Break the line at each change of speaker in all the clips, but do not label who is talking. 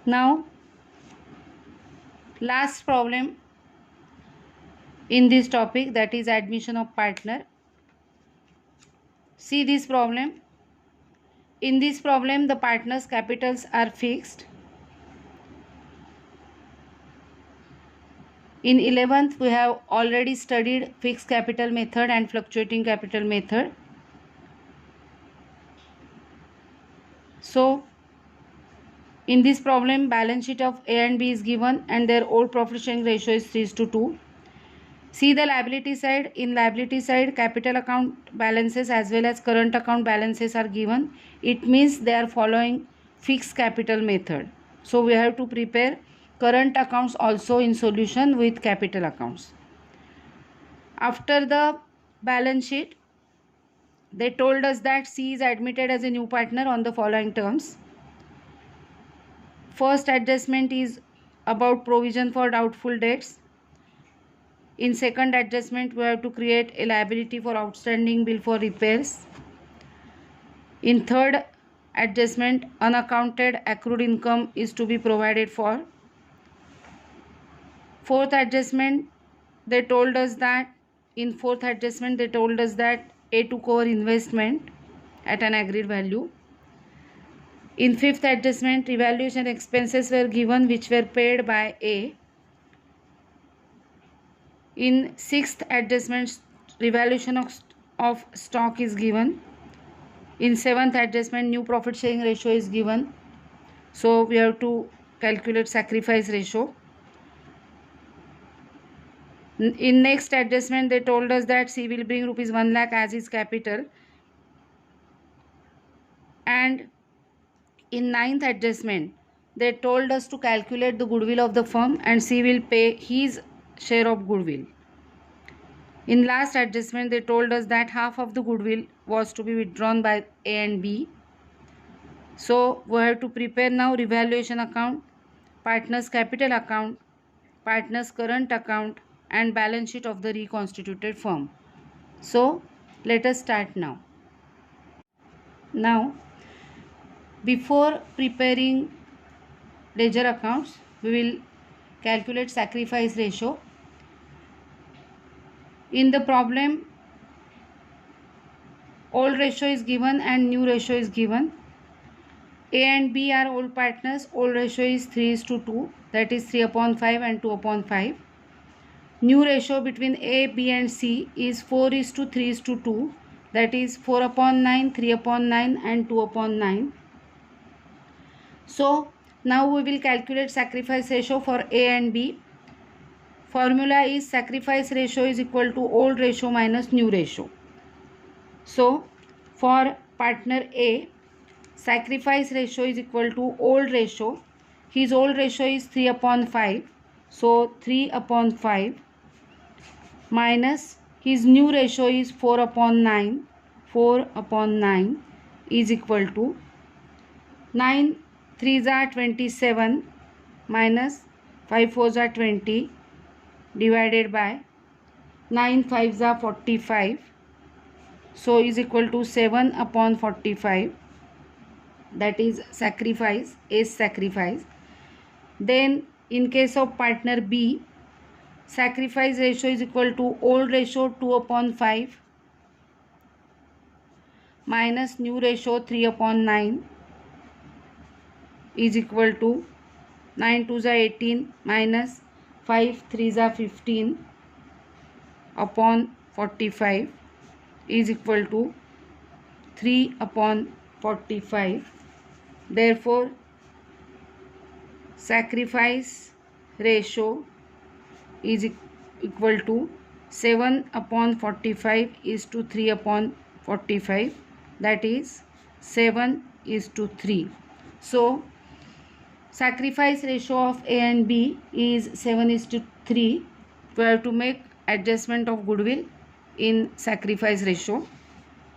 Now, last problem in this topic, that is admission of partner. See this problem. In this problem, the partners' capitals are fixed. In 11th, we have already studied fixed capital method and fluctuating capital method. So, in this problem, balance sheet of A and B is given and their old profit sharing ratio is 3:2. See the liability side. In liability side, capital account balances as well as current account balances are given. It means they are following fixed capital method. So, we have to prepare current accounts also in solution with capital accounts. After the balance sheet, they told us that C is admitted as a new partner on the following terms. First adjustment is about provision for doubtful debts. In second adjustment, we have to create a liability for outstanding bill for repairs. In third adjustment, unaccounted accrued income is to be provided for. Fourth adjustment, they told us that A took over investment at an agreed value. In fifth adjustment, revaluation expenses were given which were paid by A. In sixth adjustment, revaluation of stock is given. In seventh adjustment, new profit sharing ratio is given. So we have to calculate sacrifice ratio. In next adjustment, they told us that C will bring rupees 1 lakh as his capital. And in ninth adjustment, they told us to calculate the goodwill of the firm and C will pay his share of goodwill. In last adjustment, they told us that half of the goodwill was to be withdrawn by A and B. So we have to prepare now revaluation account, partners capital account, partners current account and balance sheet of the reconstituted firm. So let us start now. Now, before preparing ledger accounts, we will calculate sacrifice ratio. In the problem, old ratio is given and new ratio is given. A and B are old partners. Old ratio is 3:2, that is 3/5 and 2/5. New ratio between A, B and C is 4:3:2, that is 4/9, 3/9 and 2/9. So now we will calculate sacrifice ratio for A and B. Formula is sacrifice ratio is equal to old ratio minus new ratio. So for partner A, sacrifice ratio is equal to old ratio. His old ratio is 3/5. So 3/5 minus his new ratio is 4/9. 4/9 is equal to 9 3s are 27 minus 5 4s are 20 divided by 9 5s are 45. So is equal to 7/45. That is sacrifice, is sacrifice. Then in case of partner B, sacrifice ratio is equal to old ratio 2/5 minus new ratio 3/9 is equal to 9 2s are 18 minus 5 3s are 15 upon 45 is equal to 3/45. Therefore, sacrifice ratio is equal to 7/45 is to 3/45, that is 7:3. So sacrifice ratio of A and B is 7:3. We have to make adjustment of goodwill in sacrifice ratio.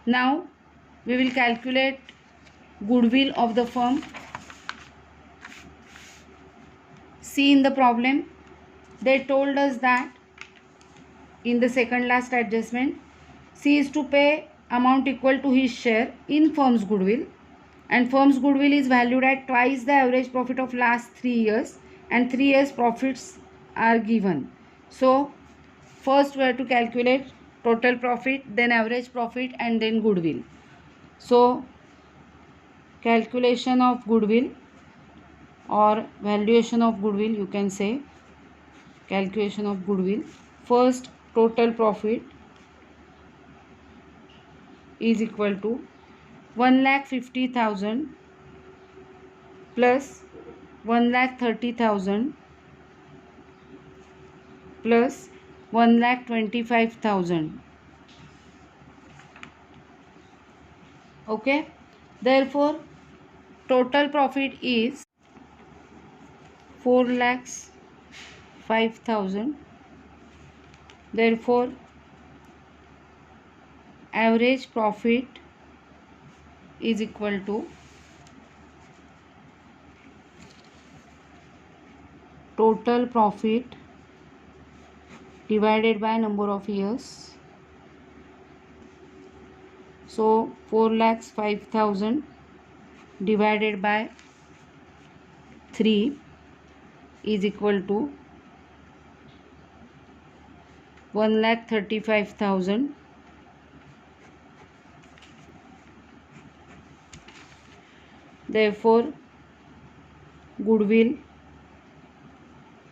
Now we will calculate goodwill of the firm. See in the problem, they told us that in the second last adjustment, C is to pay amount equal to his share in firm's goodwill. and firm's goodwill is valued at twice the average profit of last 3 years, and 3 years profits are given. So first we have to calculate total profit, then average profit, and then goodwill. So calculation of goodwill or valuation of goodwill, you can say calculation of goodwill. First, total profit is equal to 1,50,000 plus 1,30,000 plus 1,25,000. Okay, therefore total profit is 4,05,000. Therefore average profit is equal to total profit divided by number of years. So 4,05,000 divided by 3 is equal to 1,35,000. Therefore goodwill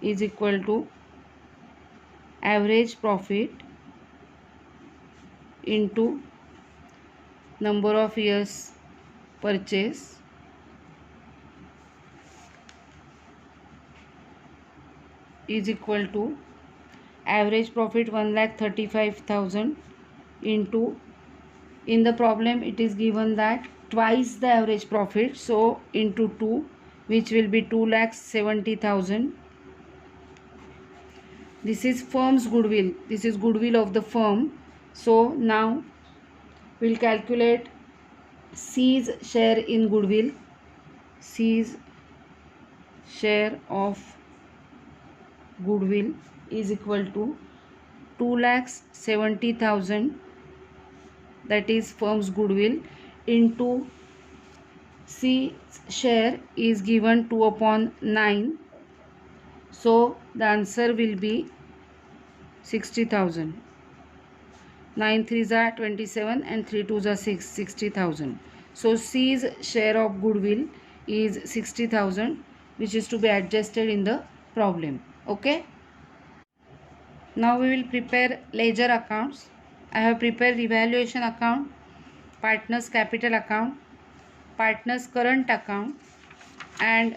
is equal to average profit into number of years purchase is equal to average profit 1,35,000 into, in the problem it is given that twice the average profit, so into 2, which will be 2,70,000. This is firm's goodwill, this is goodwill of the firm. So now we'll calculate C's share in goodwill. C's share of goodwill is equal to 2,70,000, that is firm's goodwill, into C's share is given 2/9. So the answer will be 60,000. 9 3s are 27 and 3 2s are 6, 60,000. So C's share of goodwill is 60,000, which is to be adjusted in the problem. Okay. Now we will prepare ledger accounts. I have prepared revaluation account, partners capital account, partners current account, and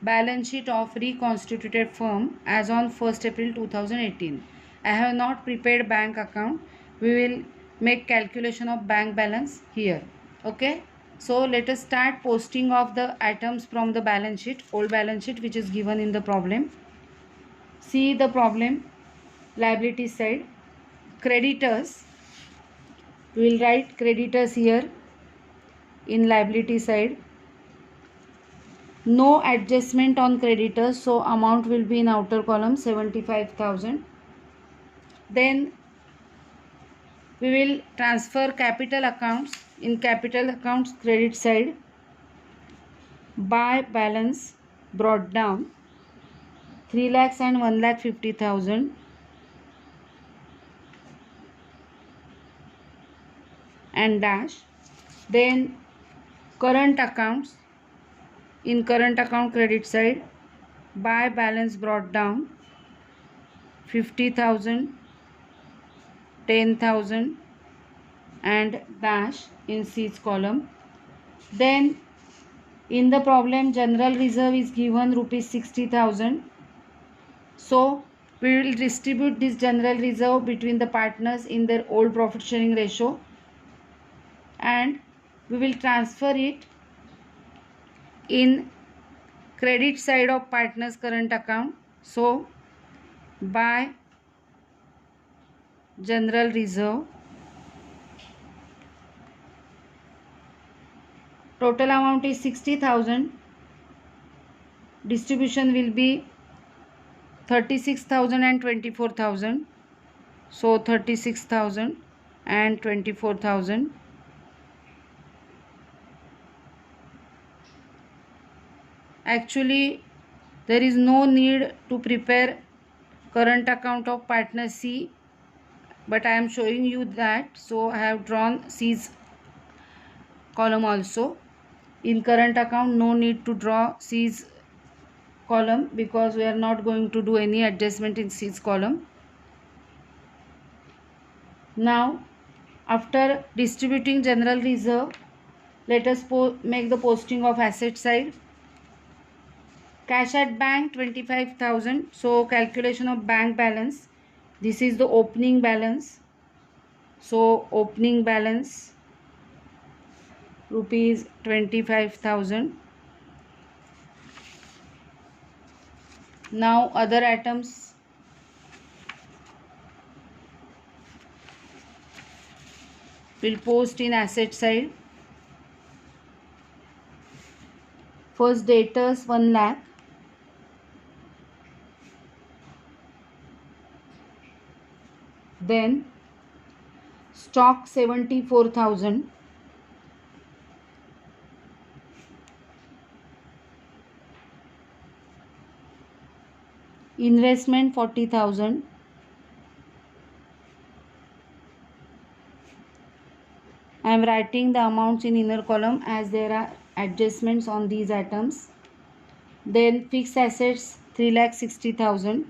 balance sheet of reconstituted firm as on 1st April 2018. I have not prepared bank account. We will make calculation of bank balance here. Okay. So let us start posting of the items from the balance sheet, old balance sheet, which is given in the problem. See the problem, liability side, creditors. We will write creditors here in liability side. No adjustment on creditors, so amount will be in outer column 75,000. Then we will transfer capital accounts. In capital accounts credit side, buy balance brought down 3 lakhs and 1,50,000, and dash. Then current accounts, in current account credit side, buy balance brought down 50,000, 10,000, and dash in C's column. Then in the problem general reserve is given rupees 60,000. So we will distribute this general reserve between the partners in their old profit sharing ratio, and we will transfer it in credit side of partners current account. So by general reserve, total amount is 60,000. Distribution will be 36,000 and 24,000. So 36,000 and 24,000. actually there is no need to prepare current account of partner C, but I am showing you that, so I have drawn C's column also. In current account, no need to draw C's column because we are not going to do any adjustment in C's column. Now, after distributing general reserve, let us make the posting of asset side. Cash at bank 25,000. So calculation of bank balance. This is the opening balance. So opening balance rupees 25,000. Now other items. Will post in asset side. First debtors 1 lakh. Then stock 74,000. Investment 40,000. I am writing the amounts in inner column as there are adjustments on these items. Then fixed assets 3,60,000.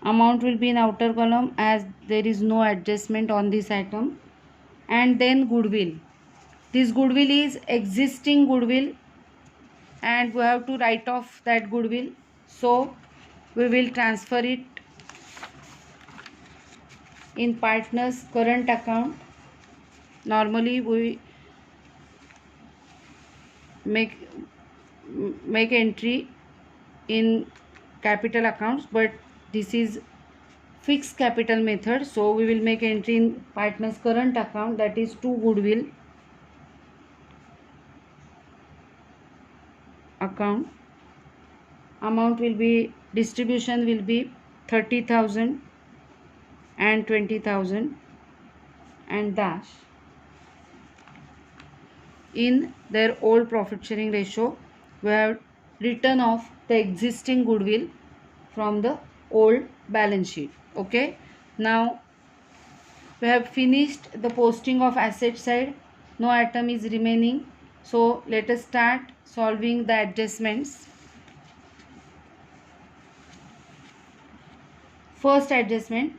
Amount will be in outer column as there is no adjustment on this item. And then goodwill. This goodwill is existing goodwill and we have to write off that goodwill. So we will transfer it in partner's current account. Normally we make entry in capital accounts, but this is fixed capital method, so we will make entry in partner's current account, that is to goodwill account. Amount will be, distribution will be 30,000 and 20,000 and dash. In their old profit sharing ratio, we have written off the existing goodwill from the old balance sheet. Okay, now we have finished the posting of asset side. No item is remaining, so let us start solving the adjustments. First adjustment,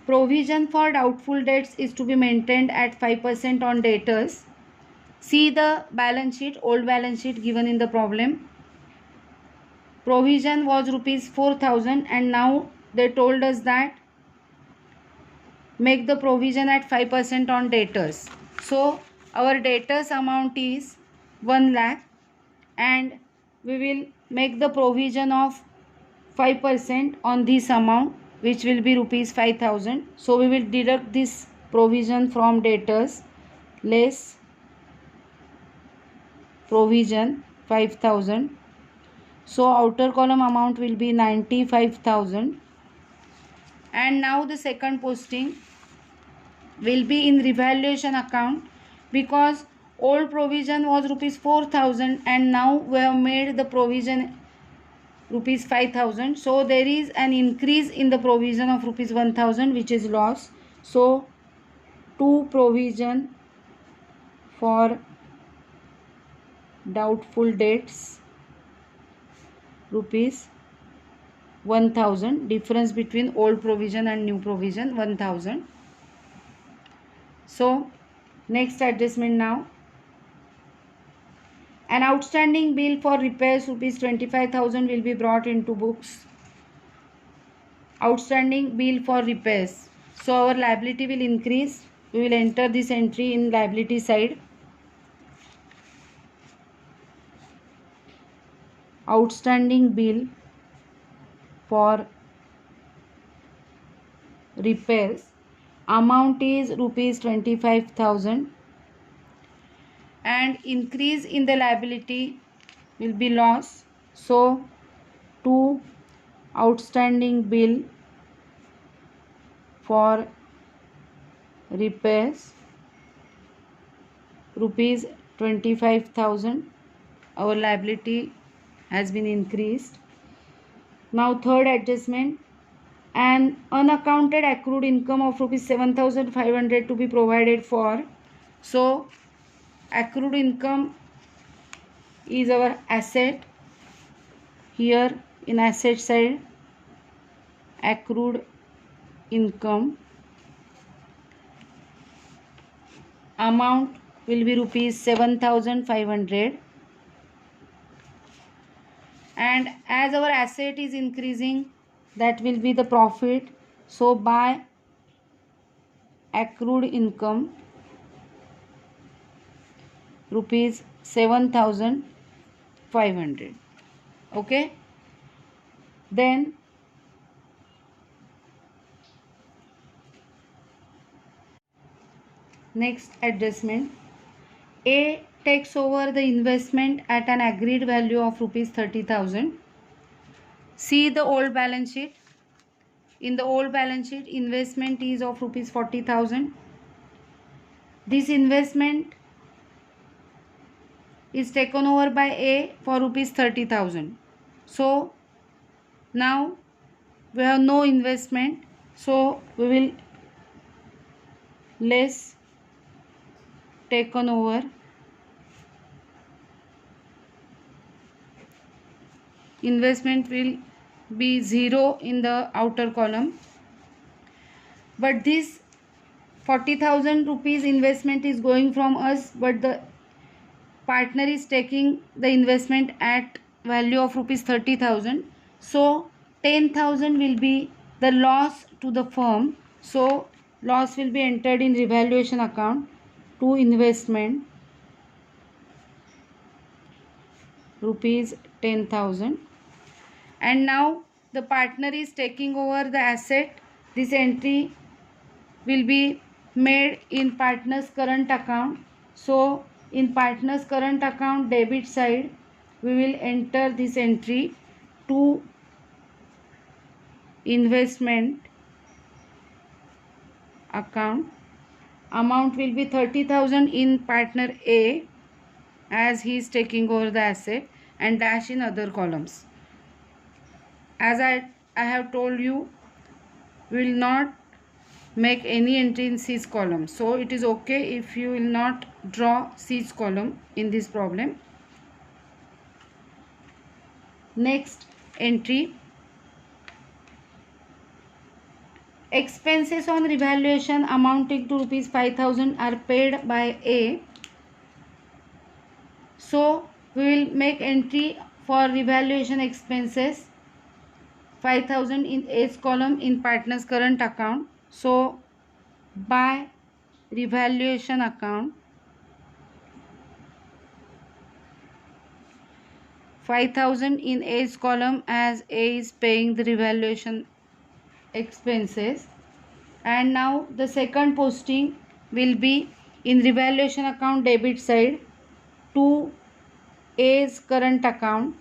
provision for doubtful debts is to be maintained at 5% on debtors. See the balance sheet, old balance sheet given in the problem. Provision was rupees 4,000 and now they told us that make the provision at 5% on debtors. So our debtors amount is 1 lakh and we will make the provision of 5% on this amount, which will be rupees 5,000. So we will deduct this provision from debtors less provision 5,000. So outer column amount will be 95,000. And now the second posting will be in revaluation account, because old provision was rupees 4,000 and now we have made the provision rupees 5,000. So there is an increase in the provision of rupees 1,000, which is loss. So to provision for doubtful debts rupees 1,000, difference between old provision and new provision 1,000. So next adjustment now, an outstanding bill for repairs rupees 25,000 will be brought into books. Outstanding bill for repairs, so our liability will increase. We will enter this entry in liability side. Outstanding bill for repairs amount is rupees 25,000 and increase in the liability will be loss. So to outstanding bill for repairs rupees 25,000. Our liability has been increased. Now third adjustment, an unaccounted accrued income of rupees 7,500 to be provided for. So accrued income is our asset. Here in asset side, accrued income amount will be rupees 7,500, and as our asset is increasing, that will be the profit. So by accrued income rupees 7,500. Okay, then next adjustment, A takes over the investment at an agreed value of rupees 30,000. See the old balance sheet. In the old balance sheet, investment is of rupees 40,000. This investment is taken over by A for rupees 30,000. So now we have no investment, so we will less taken over. Investment will be 0 in the outer column, but this 40,000 rupees investment is going from us, but the partner is taking the investment at value of rupees 30,000. So 10,000 will be the loss to the firm. So loss will be entered in revaluation account to investment rupees 10,000. And now the partner is taking over the asset. This entry will be made in partner's current account. So in partner's current account debit side, we will enter this entry to investment account. Amount will be 30,000 in partner A, as he is taking over the asset, and dash in other columns. As I have told you, we will not make any entry in C's column. So it is okay if you will not draw C's column in this problem. Next entry, expenses on revaluation amounting to rupees 5,000 are paid by A. So we will make entry for revaluation expenses 5,000 in A's column in partner's current account. So by revaluation account 5,000 in A's column, as A is paying the revaluation expenses. And now the second posting will be in revaluation account debit side to A's current account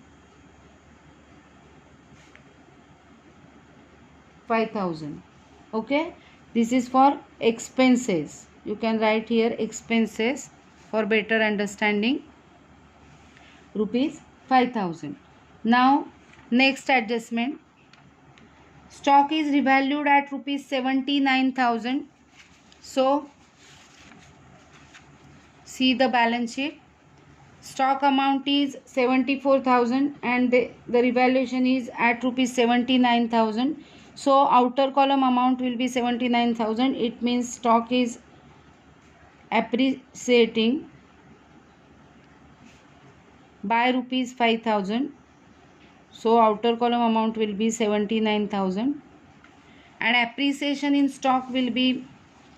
5,000. Okay, this is for expenses. You can write here expenses for better understanding, rupees 5,000. Now next adjustment, stock is revalued at rupees 79,000. So see the balance sheet. Stock amount is 74,000 and the revaluation is at rupees 79,000. So outer column amount will be 79,000. It means stock is appreciating by rupees 5,000. So outer column amount will be 79,000, and appreciation in stock will be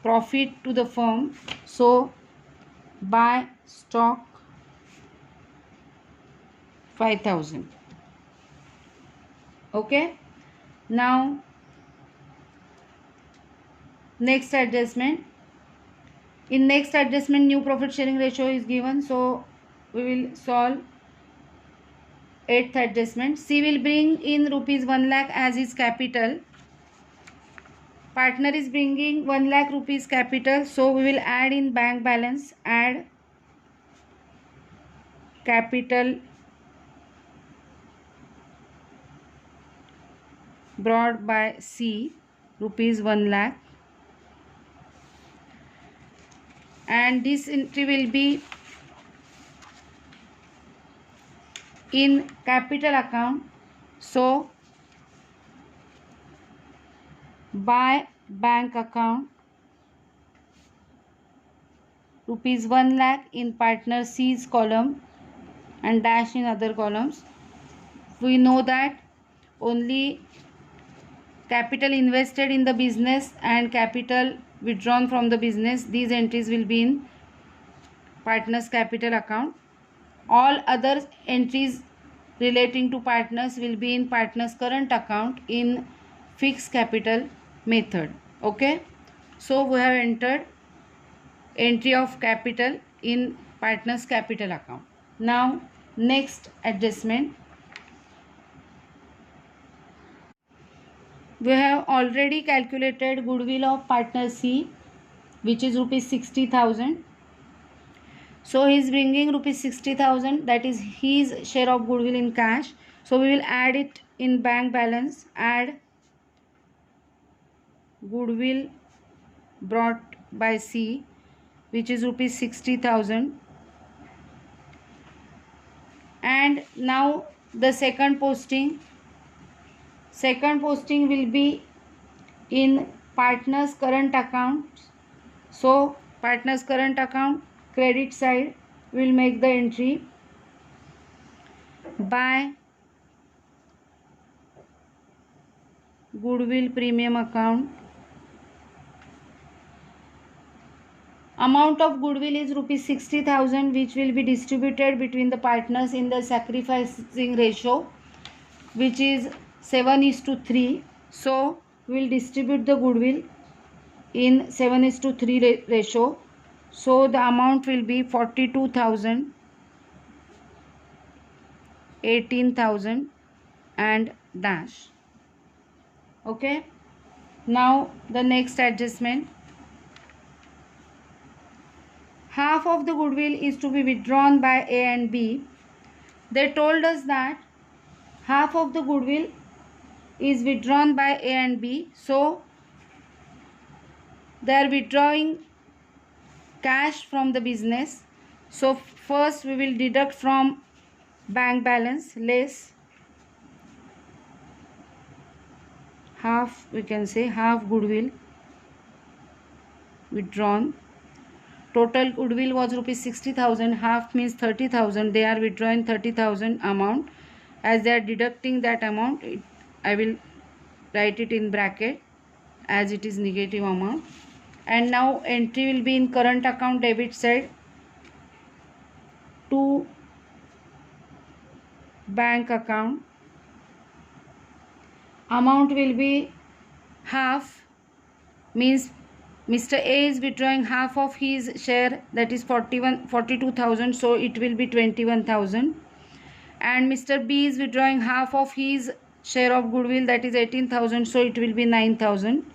profit to the firm. So by stock 5,000. Okay, now next adjustment. In next adjustment, new profit sharing ratio is given, so we will solve 8th adjustment. C will bring in rupees 1 lakh as his capital. Partner is bringing 1 lakh rupees capital, so we will add in bank balance, add capital brought by C, rupees 1 lakh, and this entry will be in capital account. So by bank account, rupees 1 lakh in partner C's column and dash in other columns. We know that only capital invested in the business and capital withdrawn from the business, these entries will be in partners capital account. All other entries relating to partners will be in partners current account in fixed capital method. Okay, so we have entered entry of capital in partners capital account. Now next adjustment, we have already calculated goodwill of partner C, which is rupees 60,000. So he is bringing rupees 60,000, that is his share of goodwill in cash. So we will add it in bank balance. Add goodwill brought by C, which is rupees 60,000. And now the second posting will be in partners current account. So partners current account, credit side, will make the entry by goodwill premium account. Amount of goodwill is rupees 60,000, which will be distributed between the partners in the sacrificing ratio, which is 7:3. So we will distribute the goodwill in 7:3 ratio. So the amount will be 42,000, 18,000 and dash. Okay, now the next adjustment, half of the goodwill is to be withdrawn by A and B. They told us that half of the goodwill is withdrawn by A and B. So they are withdrawing cash from the business. So first we will deduct from bank balance less half, we can say half goodwill withdrawn. Total goodwill was rupees 60,000, half means 30,000. They are withdrawing 30,000 amount. As they are deducting that amount, I will write it in bracket as it is negative amount. And now entry will be in current account debit side to bank account. Amount will be half, means Mr. A is withdrawing half of his share, that is 42,000, so it will be 21,000. And Mr. B is withdrawing half of his share of goodwill, that is 18,000, so it will be 9,000.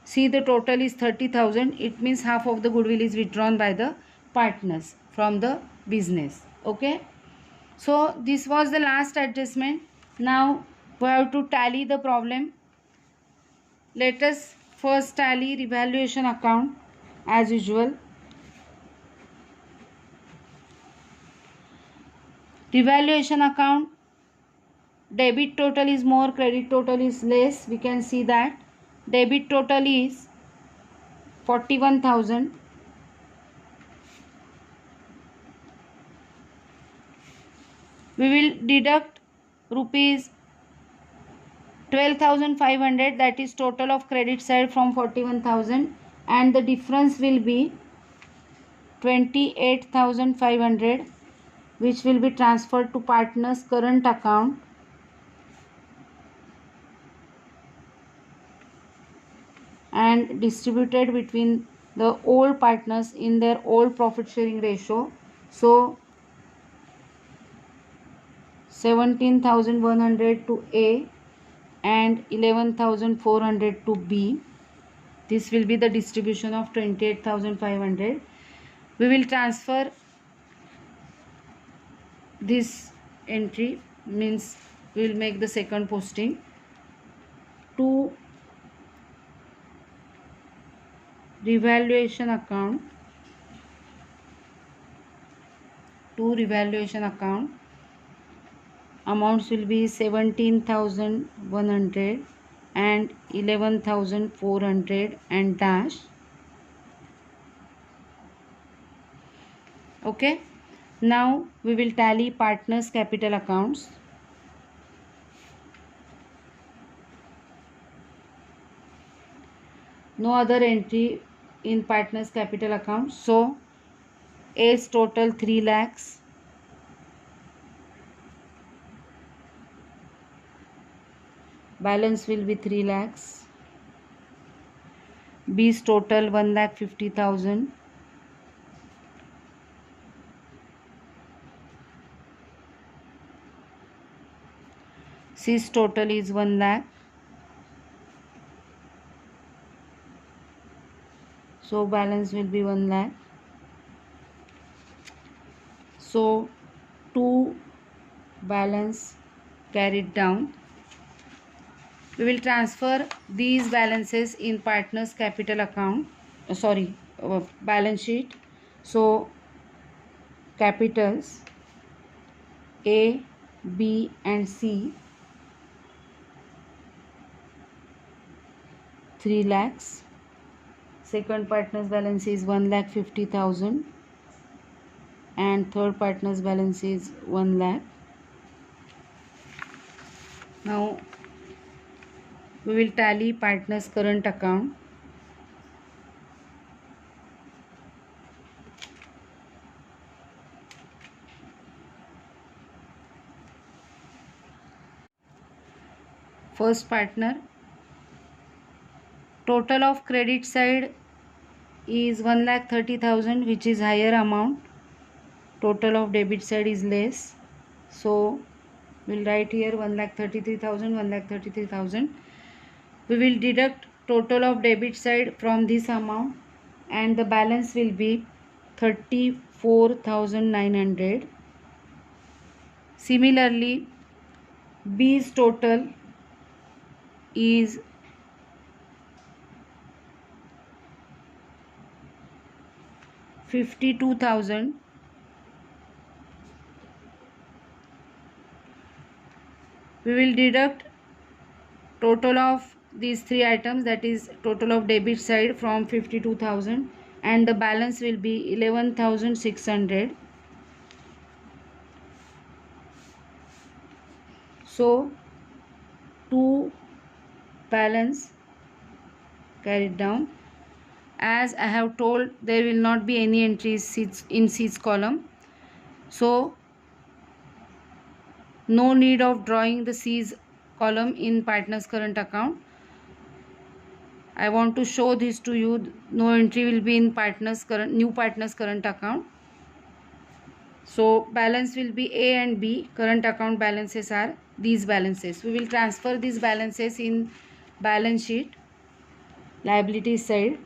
See, the total is 30,000. It means half of the goodwill is withdrawn by the partners from the business. Okay, so this was the last adjustment. Now we have to tally the problem. Let us first tally revaluation account as usual. Revaluation account, debit total is more, credit total is less. We can see that debit total is 41,000. We will deduct rupees 12,500, that is total of credit side, from 41,000, and the difference will be 28,500, which will be transferred to partners current account and distributed between the old partners in their old profit sharing ratio. So 17,100 to A and 11,400 to B. This will be the distribution of 28,500. We will transfer this entry, means we will make the second posting. To revaluation account, amounts will be 17,100 and 11,400 and dash. Okay, now we will tally partners capital accounts. No other entry in partners capital account, so A's total 3 lakhs, balance will be 3 lakhs. B's total 1,50,000. C's total is 1 lakh. So balance will be 1 lakh. So 2 balance carried down. We will transfer these balances in partners capital account, balance sheet. So capitals A, B and C 3 lakhs. Second partner's balance is 1,50,000 and third partner's balance is 1 lakh. Now we will tally partner's current account. First partner, total of credit side is 1,30,000, which is higher amount. Total of debit side is less, so we'll write here 1,33,000, 1,33,000. We will deduct total of debit side from this amount and the balance will be 34,900. Similarly, B's total is 52,000. We will deduct total of these 3 items, that is total of debit side, from 52,000 and the balance will be 11,600. So 2 balance carried down. As I have told, there will not be any entries in C's column, so no need of drawing the C's column in partners current account. I want to show this to you. No entry will be in new partners current account. So balance will be A and B. Current account balances are these balances. We will transfer these balances in balance sheet, liability side.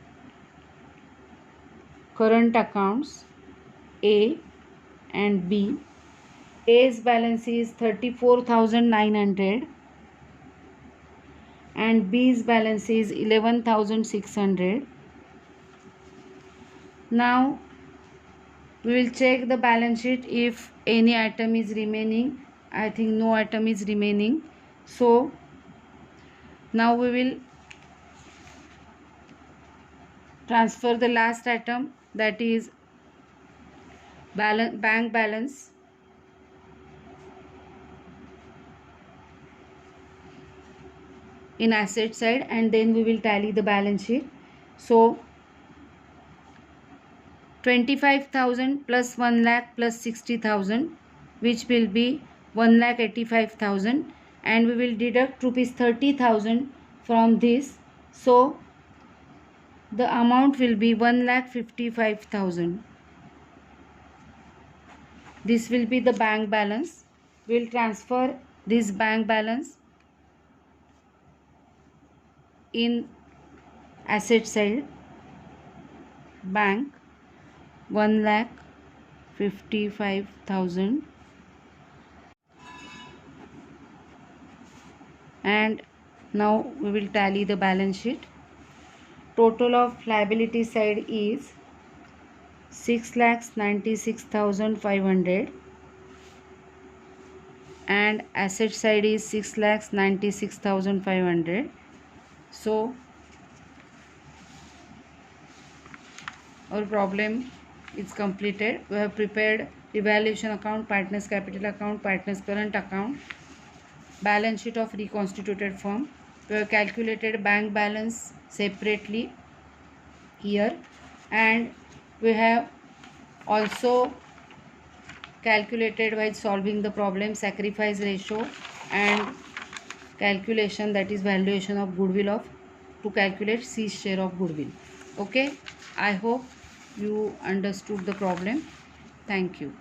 Current accounts A and B. A's balance is 34,900 and B's balance is 11,600. Now we will check the balance sheet if any item is remaining. I think no item is remaining. So now we will transfer the last item, that is bank balance. In asset side, and then we will tally the balance sheet. So 25,000 plus 1 lakh plus 60,000, which will be 1,85,000, and we will deduct rupees 30,000 from this. So the amount will be 1,55,000. This will be the bank balance. We will transfer this bank balance in asset side. Bank 1,55,000 And now we will tally the balance sheet. Total of liability side is 6,96,500 and asset side is 6,96,500. So our problem is completed. We have prepared evaluation account, partners capital account, partners current account, balance sheet of reconstituted firm. We have calculated bank balance separately here, and we have also calculated while solving the problem sacrifice ratio and calculation, that is valuation of goodwill of, to calculate C share of goodwill. Okay, I hope you understood the problem. Thank you.